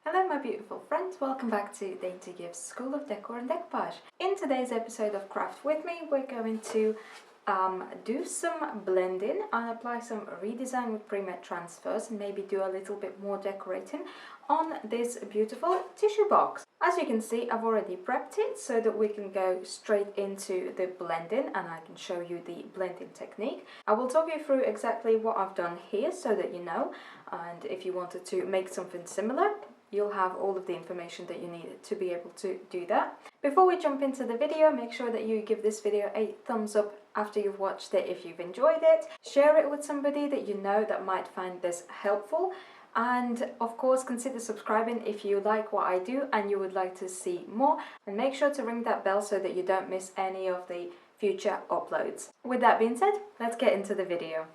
Hello my beautiful friends, welcome back to Dainty Gifts School of Decor and Decoupage. In today's episode of Craft With Me, we're going to do some blending and apply some redesign with pre-made transfers and maybe do a little bit more decorating on this beautiful tissue box. As you can see, I've already prepped it so that we can go straight into the blending and I can show you the blending technique. I will talk you through exactly what I've done here so that you know, and if you wanted to make something similar, you'll have all of the information that you need to be able to do that. Before we jump into the video, make sure that you give this video a thumbs up after you've watched it if you've enjoyed it. Share it with somebody that you know that might find this helpful. And of course, consider subscribing if you like what I do and you would like to see more. And make sure to ring that bell so that you don't miss any of the future uploads. With that being said, let's get into the video.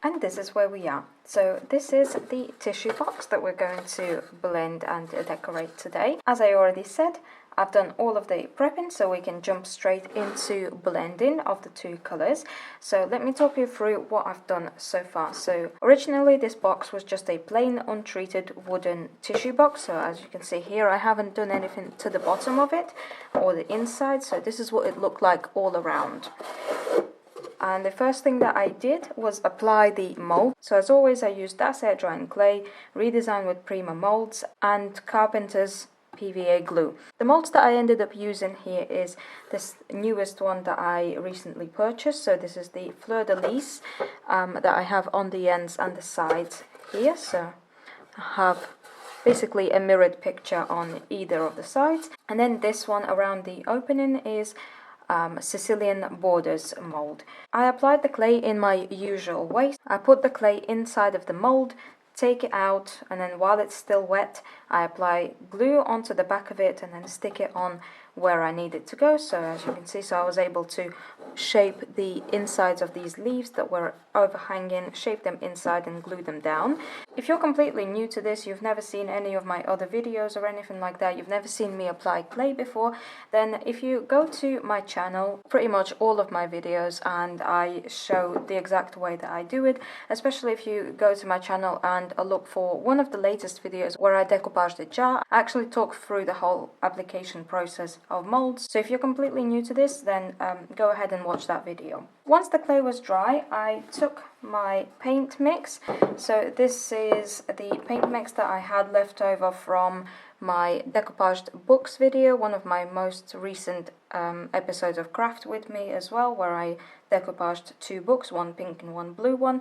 And this is where we are. So this is the tissue box that we're going to blend and decorate today. As I already said, I've done all of the prepping so we can jump straight into blending of the two colors. So let me talk you through what I've done so far. So originally this box was just a plain untreated wooden tissue box. So as you can see here, I haven't done anything to the bottom of it or the inside. So this is what it looked like all around. And the first thing that I did was apply the mold. So as always, I used Das air drying clay, redesigned with Prima molds and Carpenter's PVA glue. The molds that I ended up using here is this newest one that I recently purchased. So this is the Fleur de Lis that I have on the ends and the sides here. So I have basically a mirrored picture on either of the sides. And then this one around the opening is Sicilian borders mold. I applied the clay in my usual way. I put the clay inside of the mold, take it out, and then while it's still wet, I apply glue onto the back of it and then stick it on where I need it to go. So as you can see, so I was able to shape the insides of these leaves that were overhanging, shape them inside and glue them down. If you're completely new to this, you've never seen any of my other videos or anything like that, you've never seen me apply clay before, then if you go to my channel, pretty much all of my videos, and I show the exact way that I do it, especially if you go to my channel and look for one of the latest videos where I decoupage the jar, I actually talk through the whole application process of molds. So if you're completely new to this, then go ahead and watch that video. Once the clay was dry, I took my paint mix. So this is the paint mix that I had left over from my decoupaged books video, one of my most recent episodes of Craft With Me as well, where I decoupaged two books, one pink and one blue one.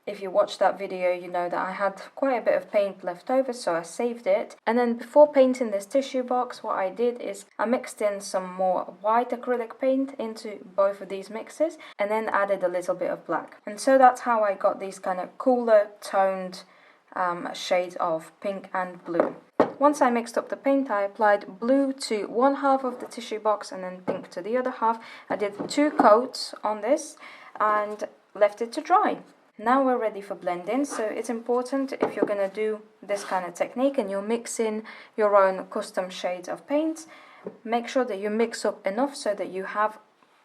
If you watched that video, you know that I had quite a bit of paint left over, so I saved it. And then before painting this tissue box, what I did is I mixed in some more white acrylic paint into both of these mixes and then added a little bit of black. And so that's how I got these kind of cooler toned shades of pink and blue. Once I mixed up the paint, I applied blue to one half of the tissue box and then pink to the other half. I did 2 coats on this and left it to dry. Now we're ready for blending, so it's important if you're going to do this kind of technique and you're mixing your own custom shades of paint, make sure that you mix up enough so that you have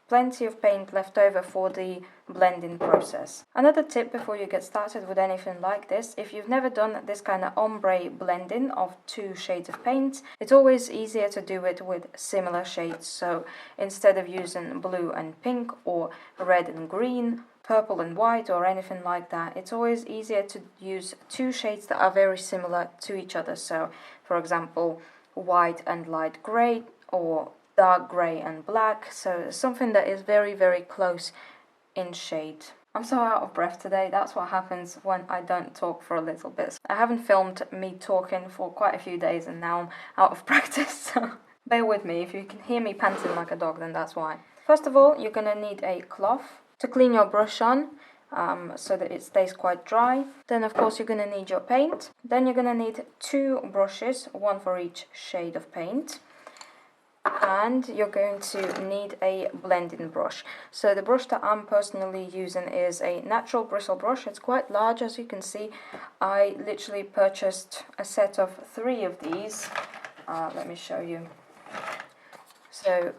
plenty of paint left over for the blending process. Another tip before you get started with anything like this, if you've never done this kind of ombre blending of 2 shades of paint, it's always easier to do it with similar shades. So instead of using blue and pink or red and green, purple and white or anything like that, it's always easier to use 2 shades that are very similar to each other. So for example, white and light grey or dark grey and black, so something that is very, very close in shade. I'm so out of breath today. That's what happens when I don't talk for a little bit. I haven't filmed me talking for quite a few days and now I'm out of practice, so bear with me. If you can hear me panting like a dog, then that's why. First of all, you're going to need a cloth to clean your brush on so that it stays quite dry. Then of course you're going to need your paint. Then you're going to need 2 brushes, one for each shade of paint. And you're going to need a blending brush. So the brush that I'm personally using is a natural bristle brush. It's quite large, as you can see. I literally purchased a set of 3 of these. Let me show you. So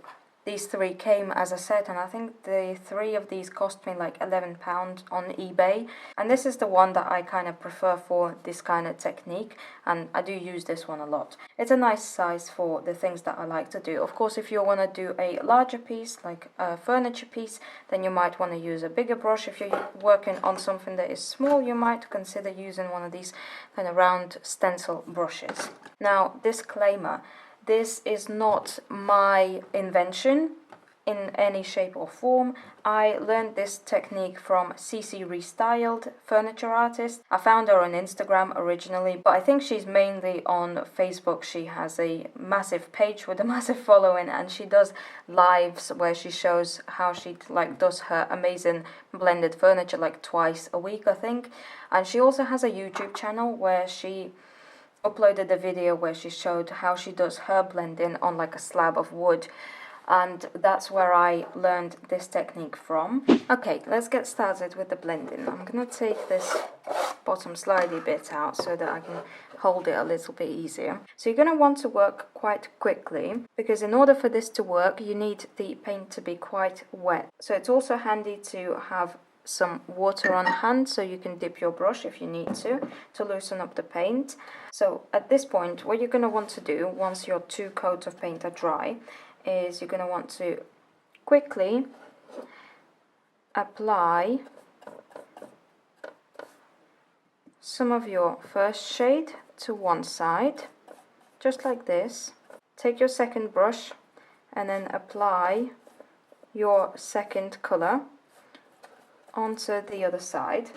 These three came as a set, and I think the three of these cost me like £11 on eBay. And this is the one that I kind of prefer for this kind of technique, and I do use this one a lot. It's a nice size for the things that I like to do. Of course, if you want to do a larger piece, like a furniture piece, then you might want to use a bigger brush. If you're working on something that is small, you might consider using one of these kind of round stencil brushes. Now, disclaimer. This is not my invention in any shape or form. I learned this technique from CC Restyled, furniture artist. I found her on Instagram originally, but I think she's mainly on Facebook. She has a massive page with a massive following, and she does lives where she shows how she does her amazing blended furniture like twice a week, I think. And she also has a YouTube channel where she uploaded a video where she showed how she does her blending on like a slab of wood, and that's where I learned this technique from. Okay, let's get started with the blending. I'm gonna take this bottom slidey bit out so that I can hold it a little bit easier. So you're gonna want to work quite quickly, because in order for this to work you need the paint to be quite wet. So it's also handy to have some water on hand so you can dip your brush if you need to loosen up the paint. So at this point, what you're going to want to do once your two coats of paint are dry is you're going to want to quickly apply some of your first shade to one side, just like this. Take your second brush and then apply your second colour onto the other side,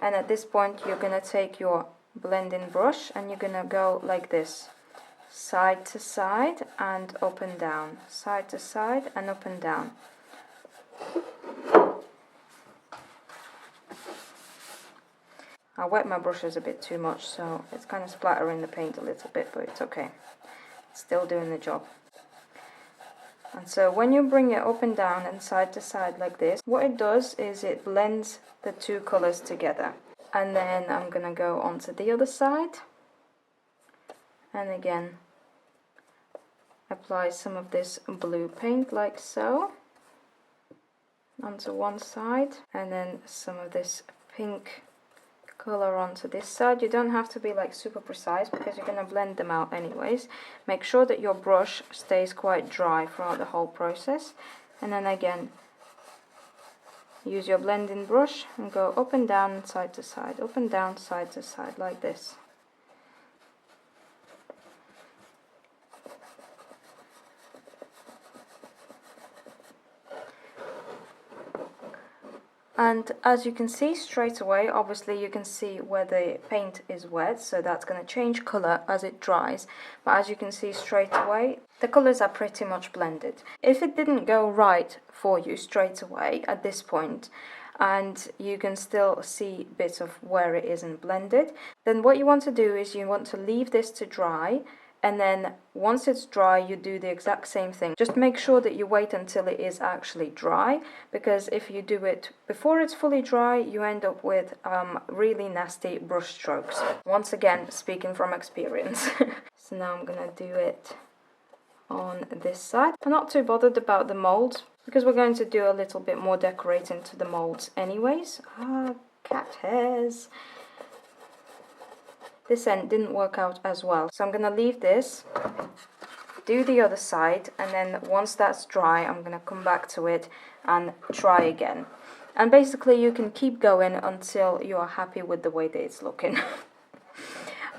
and at this point you're going to take your blending brush and you're going to go like this, side to side and up and down, side to side and up and down. I wet my brushes a bit too much, so it's kind of splattering the paint a little bit, but it's okay, it's still doing the job. And so when you bring it up and down and side to side like this, what it does is it blends the two colours together. And then I'm going to go onto the other side and again apply some of this blue paint like so onto one side, and then some of this pink colour onto this side. You don't have to be like super precise because you're going to blend them out anyways. Make sure that your brush stays quite dry throughout the whole process, and then again use your blending brush and go up and down and side to side, up and down, side to side like this. And as you can see straight away, obviously you can see where the paint is wet, so that's going to change colour as it dries. But as you can see straight away, the colours are pretty much blended. If it didn't go right for you straight away at this point, and you can still see bits of where it isn't blended, then what you want to do is you want to leave this to dry. And then once it's dry, you do the exact same thing. Just make sure that you wait until it is actually dry, because if you do it before it's fully dry, you end up with really nasty brush strokes. Once again, speaking from experience. So now I'm gonna do it on this side. I'm not too bothered about the molds, because we're going to do a little bit more decorating to the molds anyways. Cat hairs. This end didn't work out as well, so I'm going to leave this, do the other side, and then once that's dry I'm going to come back to it and try again. And basically you can keep going until you are happy with the way that it's looking.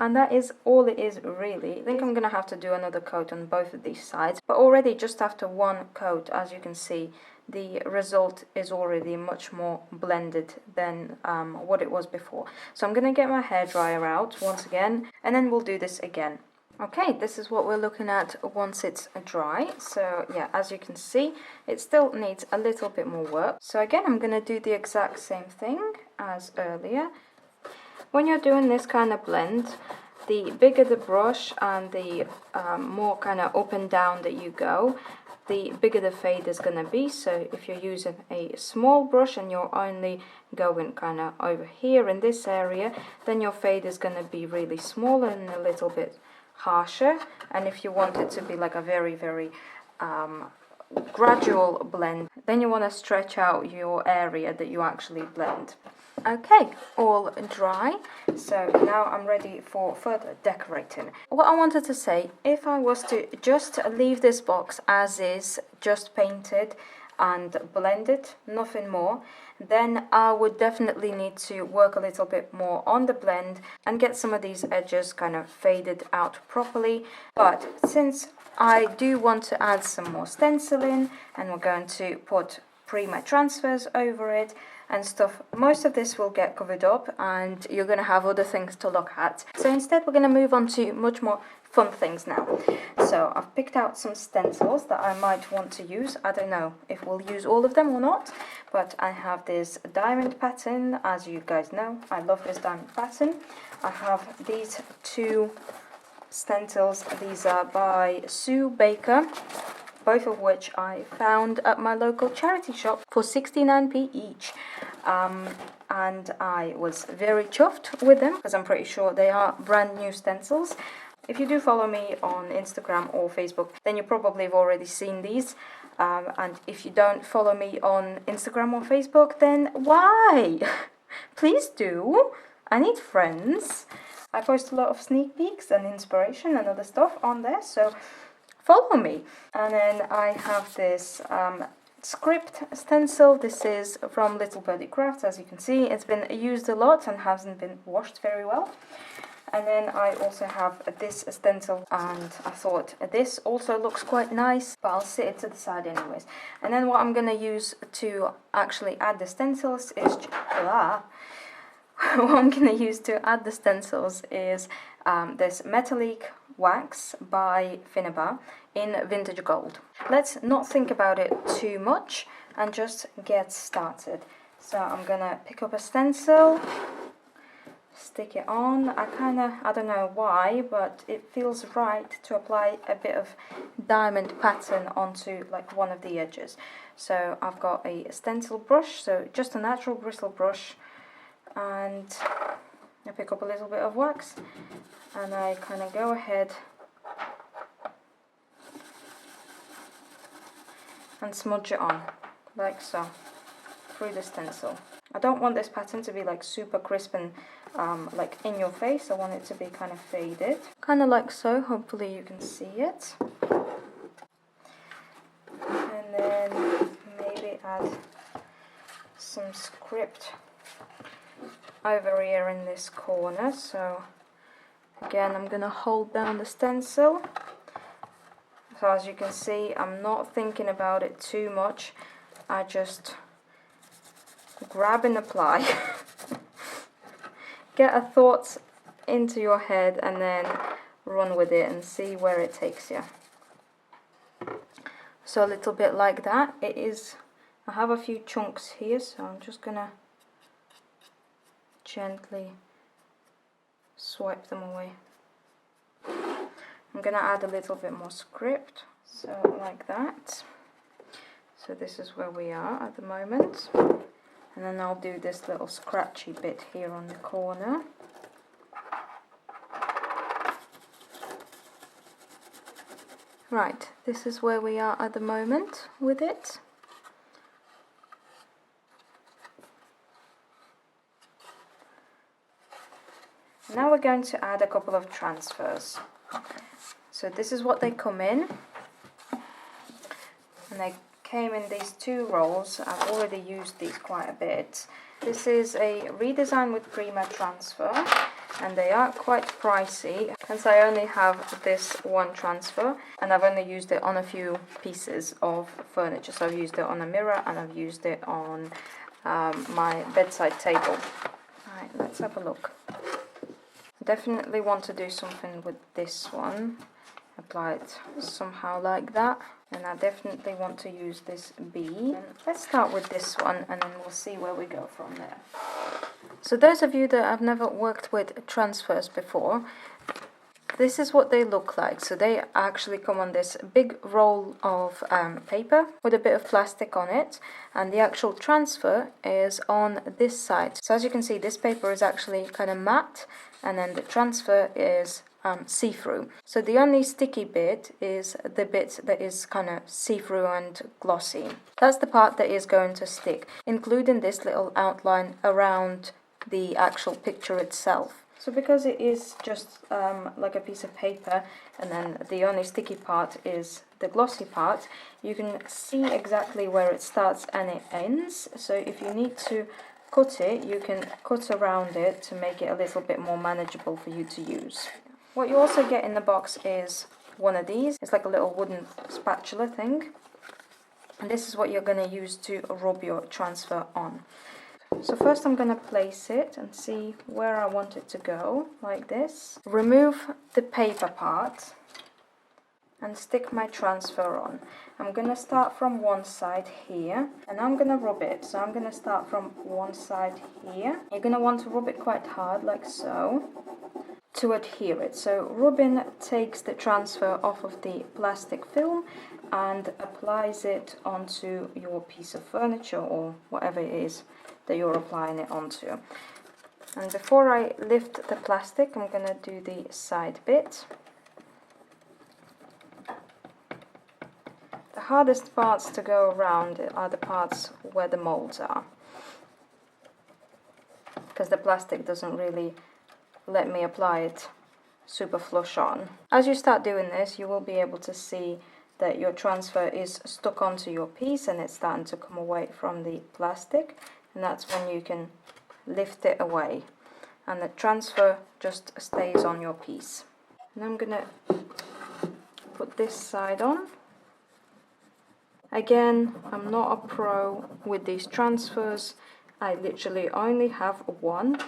And that is all it is really. I think I'm going to have to do another coat on both of these sides, but already just after one coat, as you can see, the result is already much more blended than what it was before. So I'm going to get my hairdryer out once again, and then we'll do this again. Okay, this is what we're looking at once it's dry. So yeah, as you can see, it still needs a little bit more work. So again, I'm going to do the exact same thing as earlier. When you're doing this kind of blend, the bigger the brush and the more kind of up and down that you go, the bigger the fade is going to be. So if you're using a small brush and you're only going kind of over here in this area, then your fade is going to be really small and a little bit harsher. And if you want it to be like a very, very gradual blend. Then you want to stretch out your area that you actually blend. Okay, all dry, so now I'm ready for further decorating. What I wanted to say, if I was to just leave this box as is, just painted and blended, nothing more, then I would definitely need to work a little bit more on the blend and get some of these edges kind of faded out properly. But since I do want to add some more stencil in, and we're going to put Prima transfers over it and stuff, most of this will get covered up and you're going to have other things to look at. So instead we're going to move on to much more fun things now. So I've picked out some stencils that I might want to use. I don't know if we'll use all of them or not, but I have this diamond pattern. As you guys know, I love this diamond pattern. I have these two stencils. These are by Sue Baker, both of which I found at my local charity shop for 69p each. And I was very chuffed with them because I'm pretty sure they are brand new stencils. If you do follow me on Instagram or Facebook, then you probably have already seen these. And if you don't follow me on Instagram or Facebook, then why? Please do. I need friends. I post a lot of sneak peeks and inspiration and other stuff on there, so follow me. And then I have this script stencil. This is from Little Birdie Crafts. As you can see, it's been used a lot and hasn't been washed very well. And then I also have this stencil, and I thought this also looks quite nice, but I'll sit it to the side anyways. And then what I'm going to use to actually add the stencils is what I'm going to use to add the stencils is this metallic wax by Finnabar in vintage gold. Let's not think about it too much and just get started. So I'm gonna pick up a stencil, stick it on. I don't know why, but it feels right to apply a bit of diamond pattern onto like one of the edges. So I've got a stencil brush, so just a natural bristle brush, and I pick up a little bit of wax and I kind of go ahead and smudge it on like so through the stencil. I don't want this pattern to be like super crisp and like in your face. I want it to be kind of faded, kind of like so. Hopefully you can see it. And then maybe add some script over here in this corner. So again, I'm gonna hold down the stencil. So as you can see, I'm not thinking about it too much. I just grab and apply. Get a thought into your head and then run with it and see where it takes you. So a little bit like that. It is, I have a few chunks here, so I'm just gonna gently swipe them away. I'm gonna add a little bit more script, so like that. So this is where we are at the moment. And then I'll do this little scratchy bit here on the corner. Right, this is where we are at the moment with it. Now we're going to add a couple of transfers. So this is what they come in. And they came in these two rolls. I've already used these quite a bit. This is a redesign with Prima transfer, and they are quite pricey. Hence I only have this one transfer, and I've only used it on a few pieces of furniture. So I've used it on a mirror and I've used it on my bedside table. Alright, let's have a look. Definitely want to do something with this one. Apply it somehow like that. And I definitely want to use this B. And let's start with this one and then we'll see where we go from there. So those of you that have never worked with transfers before, this is what they look like. So they actually come on this big roll of paper with a bit of plastic on it, and the actual transfer is on this side. So as you can see, this paper is actually kind of matte, and then the transfer is see-through. So the only sticky bit is the bit that is kind of see-through and glossy. That's the part that is going to stick, including this little outline around the actual picture itself. So because it is just like a piece of paper, and then the only sticky part is the glossy part, you can see exactly where it starts and it ends. So if you need to cut it, you can cut around it to make it a little bit more manageable for you to use. What you also get in the box is one of these. It's like a little wooden spatula thing. And this is what you're going to use to rub your transfer on. So first I'm going to place it and see where I want it to go, like this. Remove the paper part and stick my transfer on. I'm going to start from one side here and I'm going to rub it. So I'm going to start from one side here. You're going to want to rub it quite hard, like so, to adhere it. So rubbing takes the transfer off of the plastic film and applies it onto your piece of furniture or whatever it is that you're applying it onto. And before I lift the plastic, I'm going to do the side bit. The hardest parts to go around are the parts where the molds are, because the plastic doesn't really let me apply it super flush on. As you start doing this, you will be able to see that your transfer is stuck onto your piece and it's starting to come away from the plastic, and that's when you can lift it away and the transfer just stays on your piece. And I'm gonna put this side on. Again, I'm not a pro with these transfers. I literally only have one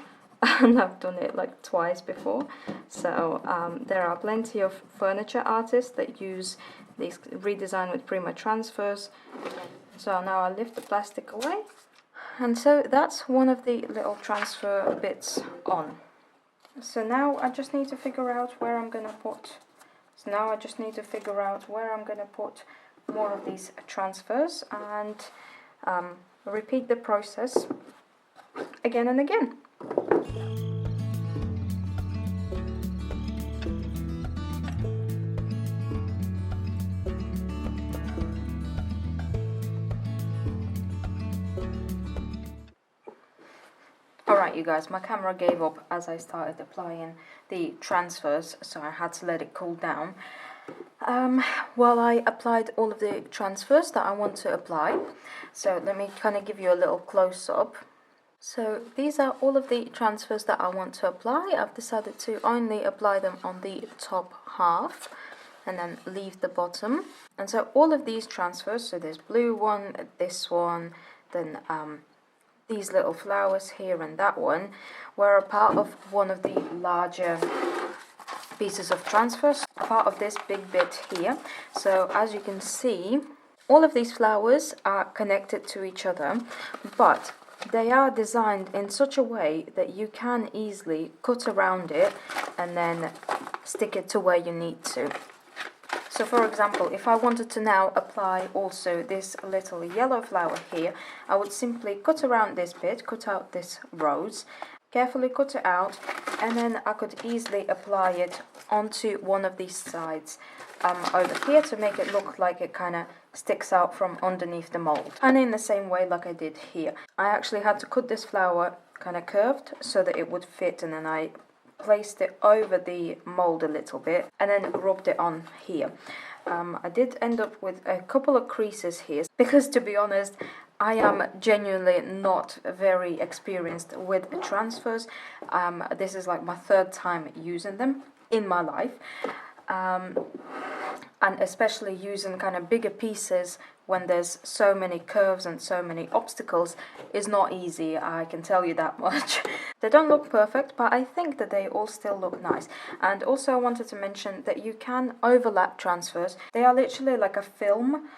and I've done it like twice before. So there are plenty of furniture artists that use these redesign with Prima transfers. So now I lift the plastic away. And so that's one of the little transfer bits on. So now I just need to figure out where I'm going to put. More of these transfers and repeat the process again and again. Alright you guys, my camera gave up as I started applying the transfers, so I had to let it cool down. While I applied all of the transfers that I want to apply, so let me kind of give you a little close-up. So these are all of the transfers that I want to apply. I've decided to only apply them on the top half and then leave the bottom. And so all of these transfers, so there's blue one, this one, then these little flowers here and that one, were a part of one of the larger pieces of transfers, part of this big bit here. So as you can see, all of these flowers are connected to each other, but they are designed in such a way that you can easily cut around it and then stick it to where you need to. So for example, if I wanted to now apply also this little yellow flower here, I would simply cut around this bit, cut out this rose, carefully cut it out, and then I could easily apply it onto one of these sides over here to make it look like it kind of sticks out from underneath the mold. And in the same way like I did here. I actually had to cut this flower kind of curved so that it would fit, and then I placed it over the mold a little bit and then rubbed it on here. I did end up with a couple of creases here because, to be honest, I am genuinely not very experienced with transfers. This is like my third time using them in my life, and especially using kind of bigger pieces when there's so many curves and so many obstacles is not easy, I can tell you that much. They don't look perfect, but I think that they all still look nice. And also I wanted to mention that you can overlap transfers. They are literally like a film.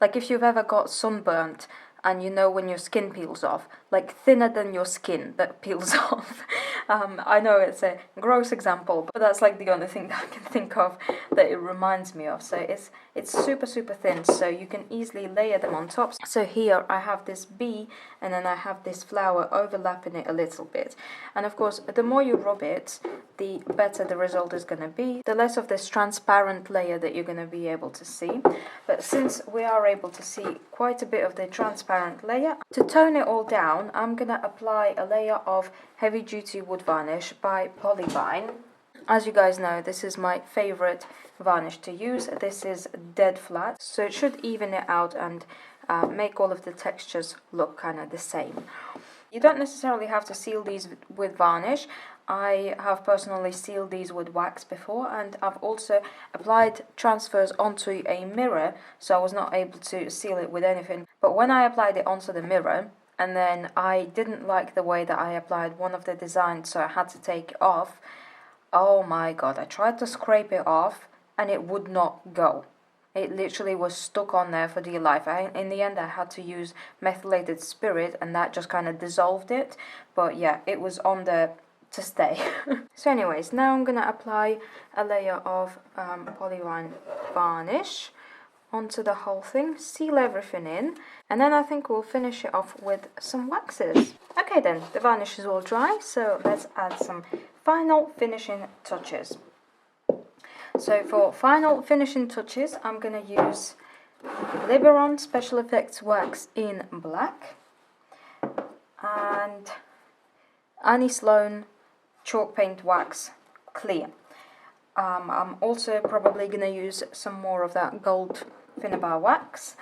Like if you've ever got sunburnt and you know when your skin peels off, like thinner than your skin that peels off. I know it's a gross example, but that's like the only thing that I can think of that it reminds me of. So it's super thin, so you can easily layer them on top. So here I have this bee and then I have this flower overlapping it a little bit. And of course, the more you rub it, the better the result is going to be, the less of this transparent layer that you're going to be able to see. But since we are able to see quite a bit of the transparent layer, to tone it all down, I'm going to apply a layer of heavy duty wood varnish by Polyvine. As you guys know, this is my favorite varnish to use. This is dead flat, so it should even it out and make all of the textures look kind of the same. You don't necessarily have to seal these with varnish. I have personally sealed these with wax before, and I've also applied transfers onto a mirror, so I was not able to seal it with anything. But when I applied it onto the mirror, and then I didn't like the way that I applied one of the designs, so I had to take it off. Oh my god, I tried to scrape it off and it would not go. It literally was stuck on there for dear life. In the end, I had to use methylated spirit, and that just kind of dissolved it. But yeah, it was on there to stay. So anyways, now I'm going to apply a layer of Polyvine varnish onto the whole thing, seal everything in, and then I think we'll finish it off with some waxes. Okay then, the varnish is all dry, so let's add some final finishing touches. So for final finishing touches, I'm going to use Liberon Special Effects Wax in black and Annie Sloan Chalk Paint Wax clear. I'm also probably going to use some more of that gold Finnabar wax,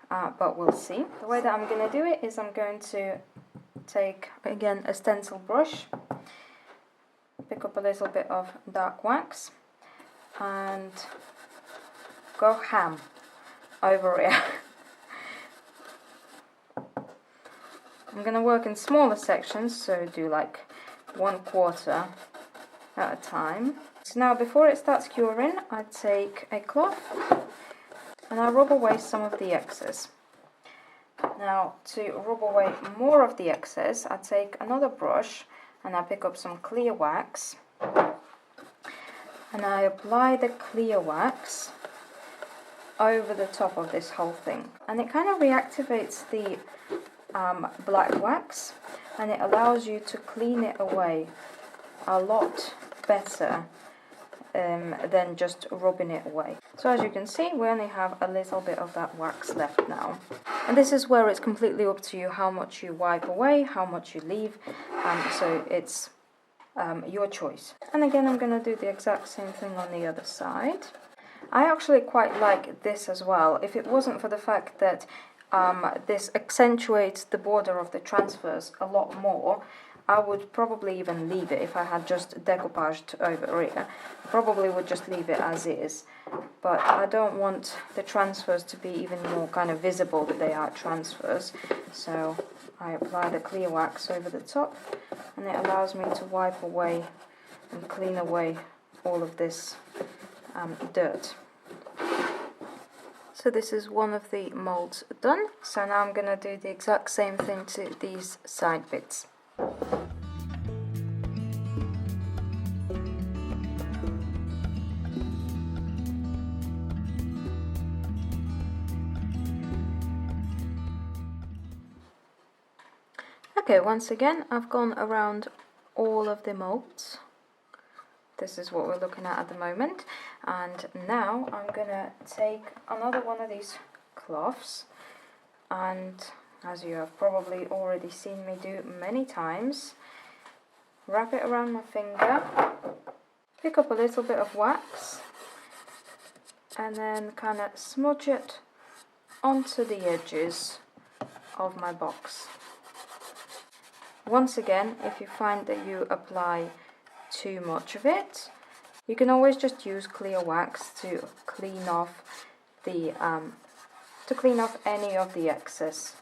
but we'll see. The way that I'm going to do it is I'm going to take, again, a stencil brush, pick up a little bit of dark wax, and go ham over here. I'm going to work in smaller sections, so do like 1/4 at a time. So now before it starts curing, I take a cloth and I rub away some of the excess. Now to rub away more of the excess, I take another brush and I pick up some clear wax. And I apply the clear wax over the top of this whole thing. And it kind of reactivates the black wax, and it allows you to clean it away a lot better than just rubbing it away. So as you can see, we only have a little bit of that wax left now. And this is where it's completely up to you how much you wipe away, how much you leave. So it's your choice. And again, I'm going to do the exact same thing on the other side. I actually quite like this as well. If it wasn't for the fact that this accentuates the border of the transfers a lot more, I would probably even leave it. If I had just decoupaged over here, I probably would just leave it as is. But I don't want the transfers to be even more kind of visible that they are transfers. So I apply the clear wax over the top, and it allows me to wipe away and clean away all of this dirt. So this is one of the molds done. So now I'm going to do the exact same thing to these side bits. Okay, once again, I've gone around all of the molds. This is what we're looking at the moment. And now I'm going to take another one of these cloths, and as you have probably already seen me do many times, wrap it around my finger, pick up a little bit of wax, and then kind of smudge it onto the edges of my box. Once again, if you find that you apply too much of it, you can always just use clear wax to clean off the any of the excess.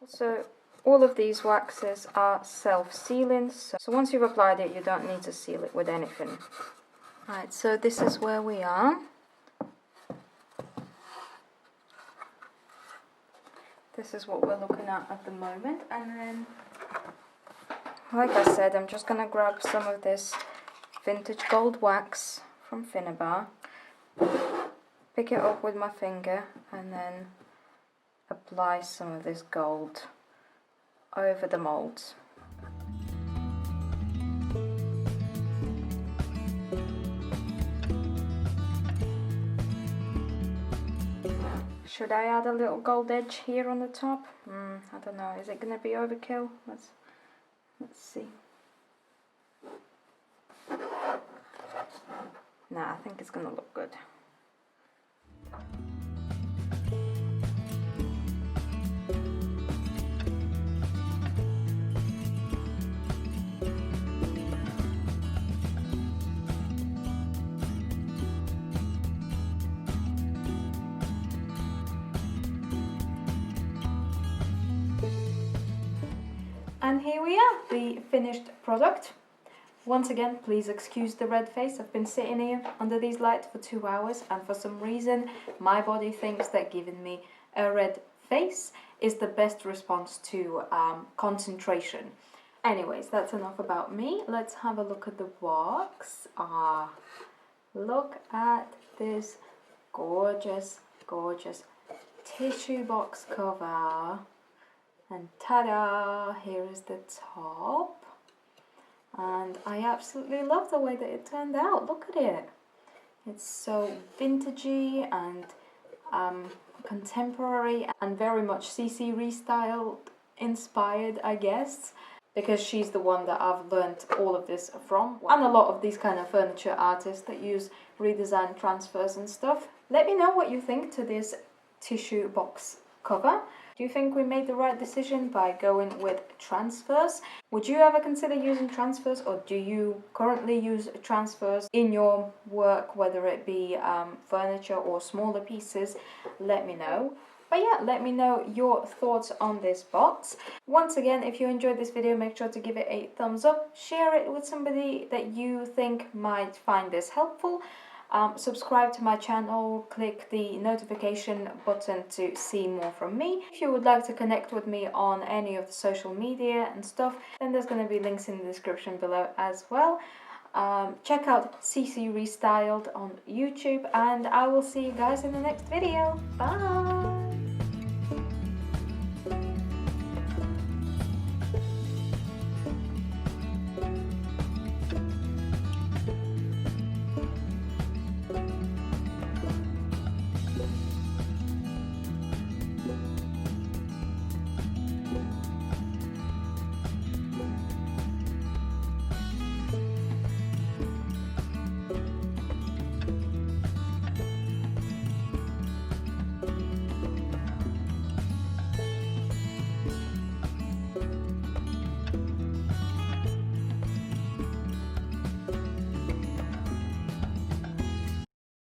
So all of these waxes are self-sealing, so once you've applied it, you don't need to seal it with anything. Right, so this is where we are. This is what we're looking at the moment, and then, like I said, I'm just going to grab some of this vintage gold wax from Finnabar, pick it up with my finger, and then apply some of this gold over the molds. Should I add a little gold edge here on the top? I don't know. Is it going to be overkill? Let's see. Nah, I think it's going to look good. And here we are, the finished product. Once again, please excuse the red face. I've been sitting here under these lights for 2 hours, and for some reason my body thinks that giving me a red face is the best response to concentration. Anyways, that's enough about me. Let's have a look at the box. Look at this gorgeous, gorgeous tissue box cover. And ta-da! Here is the top. And I absolutely love the way that it turned out. Look at it. It's so vintagey and contemporary and very much CC Restyled inspired, I guess, because she's the one that I've learned all of this from, and a lot of these kind of furniture artists that use redesign transfers and stuff. Let me know what you think to this tissue box cover. Do you think we made the right decision by going with transfers? Would you ever consider using transfers, or do you currently use transfers in your work, whether it be furniture or smaller pieces? Let me know. But yeah, let me know your thoughts on this box. Once again, if you enjoyed this video, make sure to give it a thumbs up, share it with somebody that you think might find this helpful. Subscribe to my channel, click the notification button to see more from me. If you would like to connect with me on any of the social media and stuff, then there's going to be links in the description below as well. Check out CC Restyled on YouTube, and I will see you guys in the next video. Bye!